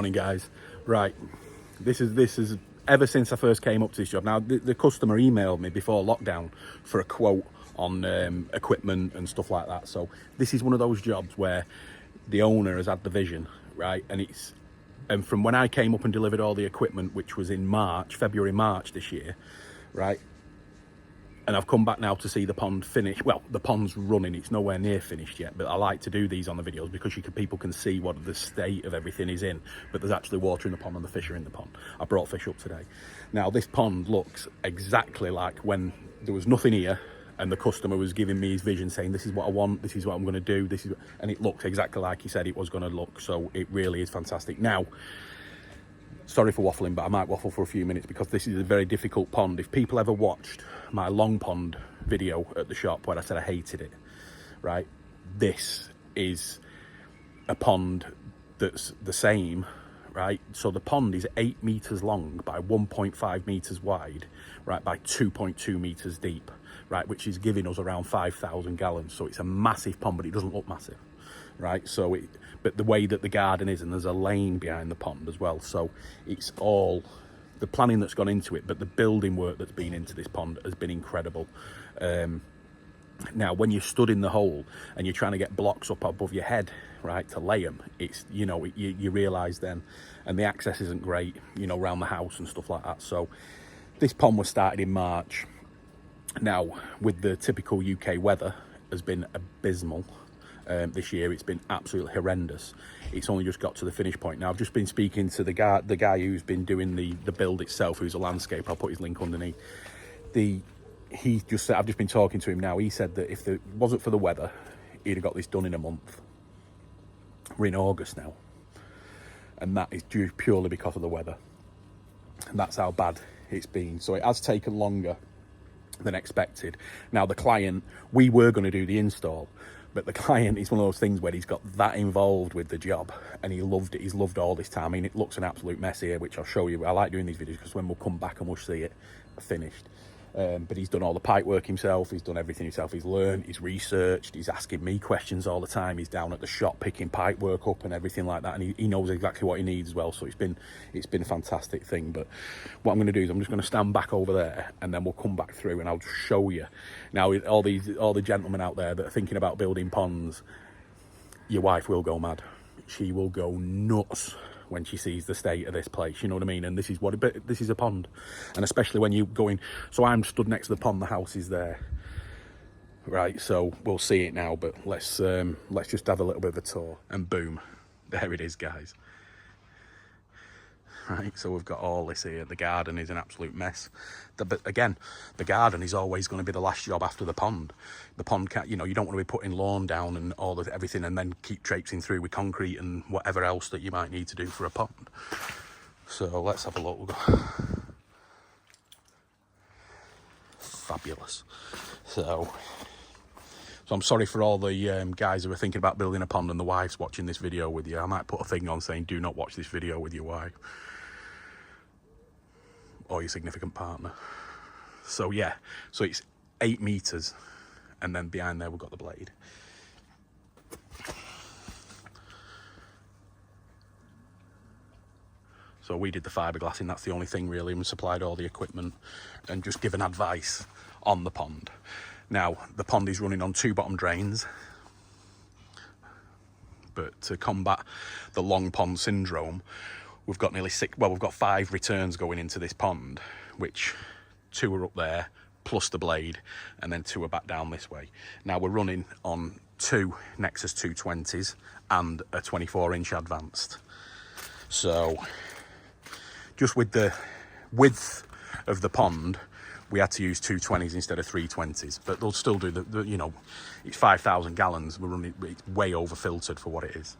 morning, guys. Right, this is ever since I first came up to this job. Now the customer emailed me before lockdown for a quote on equipment and stuff like that. So this is one of those jobs where the owner has had the vision, right? And from when I came up and delivered all the equipment, which was in February, March this year, right? And I've come back now to see the pond finish. Well, the pond's running, it's nowhere near finished yet, but I like to do these on the videos because people can see what the state of everything is in, but there's actually water in the pond and the fish are in the pond. I brought fish up today. Now, this pond looks exactly like when there was nothing here and the customer was giving me his vision saying, this is what I want, this is what I'm gonna do, and it looks exactly like he said it was gonna look, so it really is fantastic. Now, sorry for waffling, but I might waffle for a few minutes because this is a very difficult pond. If people ever watched my long pond video at the shop where I said I hated it, right? This is a pond that's the same, right? So the pond is 8 meters long by 1.5 meters wide, right, by 2.2 meters deep, right, which is giving us around 5,000 gallons. So it's a massive pond, but it doesn't look massive, right? So but the way that the garden is, and there's a lane behind the pond as well, so it's all the planning that's gone into it, but the building work that's been into this pond has been incredible. Now, when you're stood in the hole and you're trying to get blocks up above your head, right, to lay them, it's, you know, you realise then, and the access isn't great, you know, around the house and stuff like that. So this pond was started in March. Now, with the typical UK weather, has been abysmal. This year it's been absolutely horrendous. It's only just got to the finish point. Now, I've just been speaking to the guy who's been doing the build itself, who's a landscaper. I'll put his link underneath. He just said, I've just been talking to him now, he said that if it wasn't for the weather, he'd have got this done in a month. We're in August now, and that is due purely because of the weather, and that's how bad it's been. So it has taken longer than expected. Now, the client, we were going to do the install, but the client is one of those things where he's got that involved with the job and he loved it. He's loved all this time. I mean, it looks an absolute mess here, which I'll show you. I like doing these videos because when we'll come back and we'll see it finished. But he's done all the pipe work himself. He's done everything himself. He's learned, he's researched, he's asking me questions all the time. He's down at the shop picking pipe work up and everything like that. And he knows exactly what he needs as well. So it's been a fantastic thing. But what I'm going to do is I'm just going to stand back over there and then we'll come back through and I'll just show you. Now, all the gentlemen out there that are thinking about building ponds, your wife will go mad. She will go nuts when she sees the state of this place, you know what I mean? And this is this is a pond, and especially when you're going, so I'm stood next to the pond, the house is there, right? So we'll see it now, but let's just have a little bit of a tour, and boom, there it is, guys. Right, so we've got all this here. The garden is an absolute mess. But again, the garden is always going to be the last job after the pond. The pond can't, you know, you don't want to be putting lawn down and everything and then keep traipsing through with concrete and whatever else that you might need to do for a pond. So let's have a look. Fabulous. So I'm sorry for all the guys who are thinking about building a pond and the wives watching this video with you. I might put a thing on saying, do not watch this video with your wife or your significant partner. So yeah, so it's 8 meters, and then behind there we've got the blade. So we did the fiberglassing, that's the only thing really, and we supplied all the equipment and just given advice on the pond. Now, the pond is running on 2 bottom drains, but to combat the long pond syndrome, we've got we've got 5 returns going into this pond, which 2 are up there, plus the blade, and then 2 are back down this way. Now we're running on 2 Nexus 220s and a 24-inch advanced. So just with the width of the pond, we had to use 220s instead of 320s, but they'll still do the you know, it's 5,000 gallons. We're running, it's way over filtered for what it is.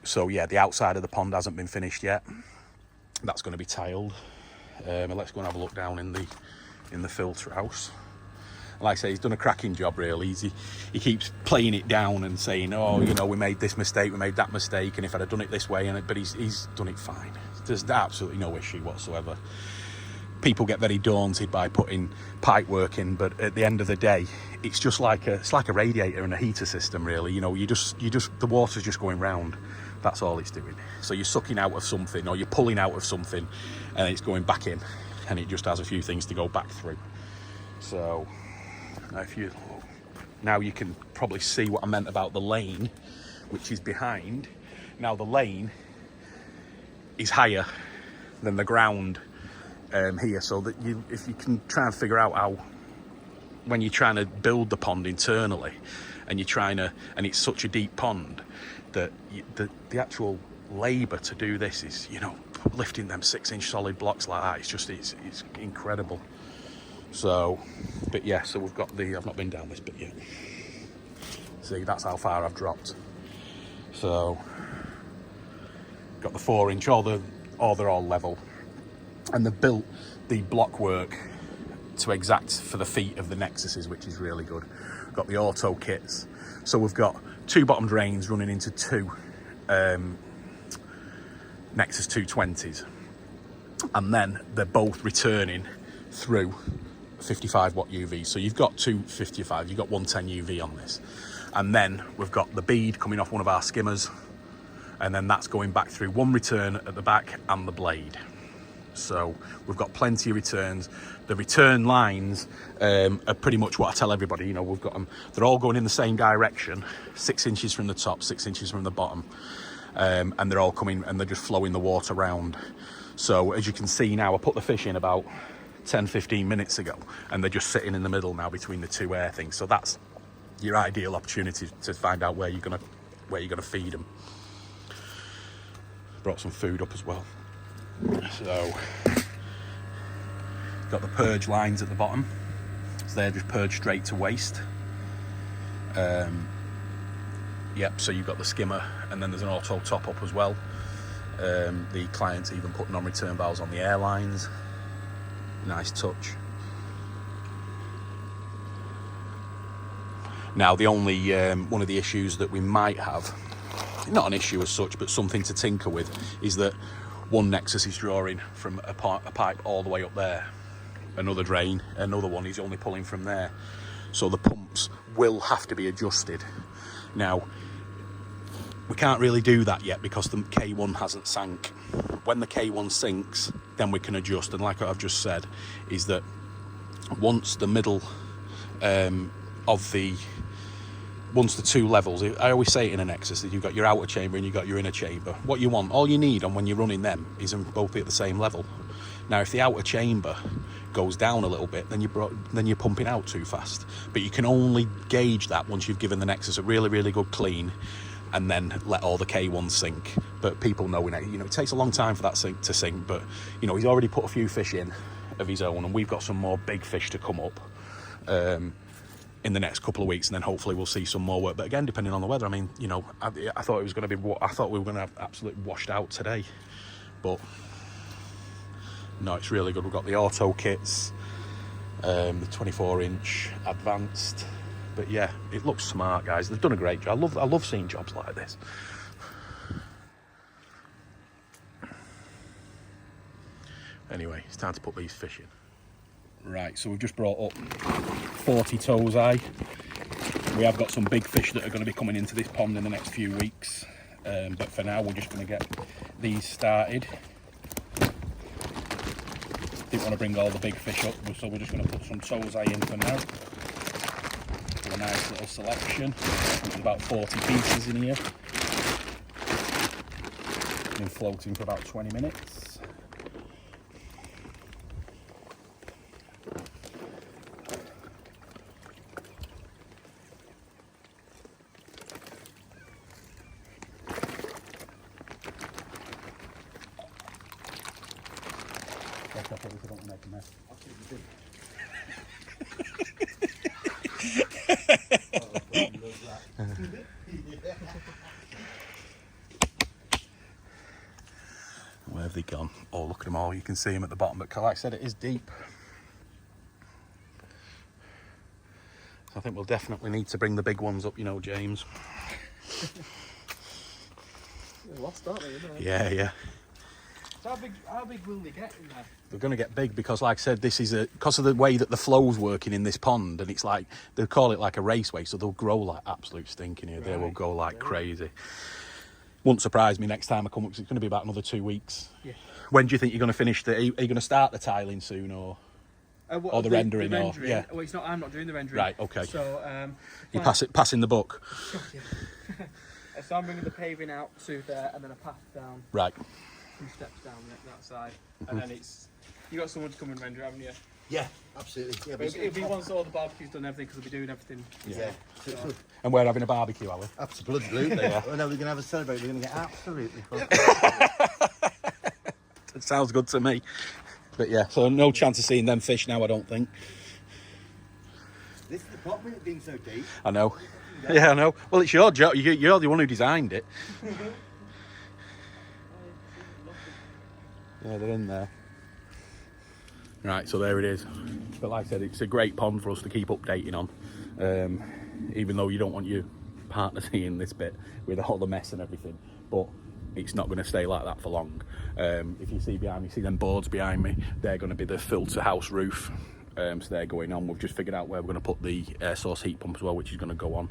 So yeah, the outside of the pond hasn't been finished yet. That's going to be tiled. And let's go and have a look down in the filter house. Like I say, he's done a cracking job really. He keeps playing it down and saying, oh, you know, we made this mistake, we made that mistake, and if I'd have done it this way, but he's done it fine. There's absolutely no issue whatsoever. people get very daunted by putting pipe work in, but at the end of the day, it's just like a radiator and a heater system, really. You know, the water's just going round. That's all it's doing. So you're sucking out of something, or you're pulling out of something, and it's going back in, and it just has a few things to go back through. So now you can probably see what I meant about the lane, which is behind. Now the lane is higher than the ground here, so that if you can try and figure out how, when you're trying to build the pond internally, and it's such a deep pond, that the actual labour to do this is, you know, lifting them 6-inch solid blocks like that. It's incredible. So, but yeah, so we've got I've not been down this bit yet. See, that's how far I've dropped. So, got the 4-inch, they're all level. And they've built the block work to exact for the feet of the Nexuses, which is really good. Got the auto kits. So we've got 2 bottom drains running into 2 Nexus 220s. And then they're both returning through 55 watt UV. So you've got 2 55, you've got 110 UV on this. And then we've got the bead coming off one of our skimmers. And then that's going back through 1 return at the back and the blade. So we've got plenty of returns. The return lines are pretty much what I tell everybody. You know, we've got them, they're all going in the same direction, 6 inches from the top, 6 inches from the bottom. And they're all coming, and they're just flowing the water around. So as you can see now, I put the fish in about 10-15 minutes ago, and they're just sitting in the middle now between the 2 air things. So that's your ideal opportunity to find out where you're gonna feed them. Brought some food up as well. So, got the purge lines at the bottom, so they're just purged straight to waste. Yep, so you've got the skimmer, and then there's an auto top up as well. The client's even put non-return valves on the airlines. Nice touch. Now the only one of the issues that we might have, not an issue as such, but something to tinker with, is that one Nexus is drawing from a pipe all the way up there, another drain, another one is only pulling from there. So the pumps will have to be adjusted. Now, we can't really do that yet because the K1 hasn't sank. When the K1 sinks, then we can adjust. And like I've just said, is that once the middle once the 2 levels, I always say it in a Nexus, that you've got your outer chamber and you've got your inner chamber. What you want, all you need on when you're running them, is them both be at the same level. Now, if the outer chamber goes down a little bit, then you're pumping out too fast. But you can only gauge that once you've given the Nexus a really, really good clean, and then let all the K1s sink. But people know, you know, it takes a long time for that to sink. But you know, he's already put a few fish in of his own, and we've got some more big fish to come up in the next couple of weeks, and then hopefully we'll see some more work. But again, depending on the weather, I mean, you know, I thought it was going to be, I thought we were going to have absolutely washed out today, but no, it's really good. We've got the auto kits, the 24-inch advanced, but yeah, it looks smart, guys. They've done a great job. I love seeing jobs like this. Anyway, it's time to put these fish in. Right, so we've just brought up 40 toes eye. We have got some big fish that are going to be coming into this pond in the next few weeks, but for now we're just going to get these started. Didn't want to bring all the big fish up, so we're just going to put some toes eye in for now. A nice little selection. There's about 40 pieces in here. Been floating for about 20 minutes. I don't want to make a mess. Where have they gone? Oh, look at them all. You can see them at the bottom, but like I said, it is deep. So I think we'll definitely need to bring the big ones up, you know, James. They're lost, aren't they? Yeah, yeah. So how big will they get in there? They're going to get big because, like I said, this is because of the way that the flow's working in this pond, and it's like they call it like a raceway, so they'll grow like absolute stinking here. Right. They will go like crazy. Wouldn't surprise me next time I come up, because it's going to be about another 2 weeks. Yeah. When do you think you're going to finish the? Are you going to start the tiling soon, or the rendering? Or yeah. Well, it's not. I'm not doing the rendering. Right. Okay. So you passing the book. So I'm bringing the paving out to there, and then a path down. Right. 2 steps down that side, and then it's. You got someone to come and render, haven't you? Yeah, absolutely. Yeah, but if he wants all the barbecues done, everything, because we'll be doing everything. Yeah. So. And we're having a barbecue, are we? Absolutely. Yeah. Oh, no, we're going to have a celebrate. We're going to get absolutely fucked. It sounds good to me. But yeah, so no chance of seeing them fish now, I don't think. This is the problem with it being so deep. I know. Yeah, I know. Well, it's your job. You're the one who designed it. Yeah, they're in there. Right, so there it is. But like I said, it's a great pond for us to keep updating on. Even though you don't want your partner seeing this bit with all the mess and everything. But it's not going to stay like that for long. If you see behind me, see them boards behind me, they're going to be the filter house roof. So they're going on. We've just figured out where we're going to put the air source heat pump as well, which is going to go on.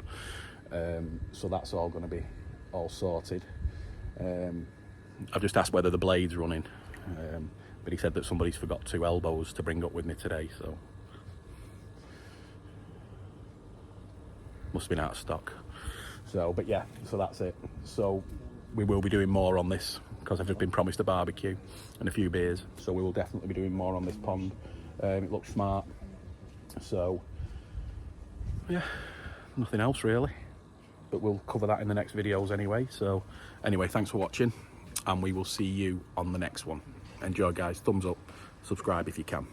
So that's all going to be all sorted. I've just asked whether the blade's running. But he said that somebody's forgot 2 elbows to bring up with me today, so must have been out of stock. So, but yeah, so that's it. So we will be doing more on this because I've just been promised a barbecue and a few beers, so we will definitely be doing more on this pond. It looks smart, so yeah, nothing else really, but we'll cover that in the next videos anyway. So anyway, thanks for watching, and we will see you on the next one. Enjoy, guys. Thumbs up, subscribe if you can.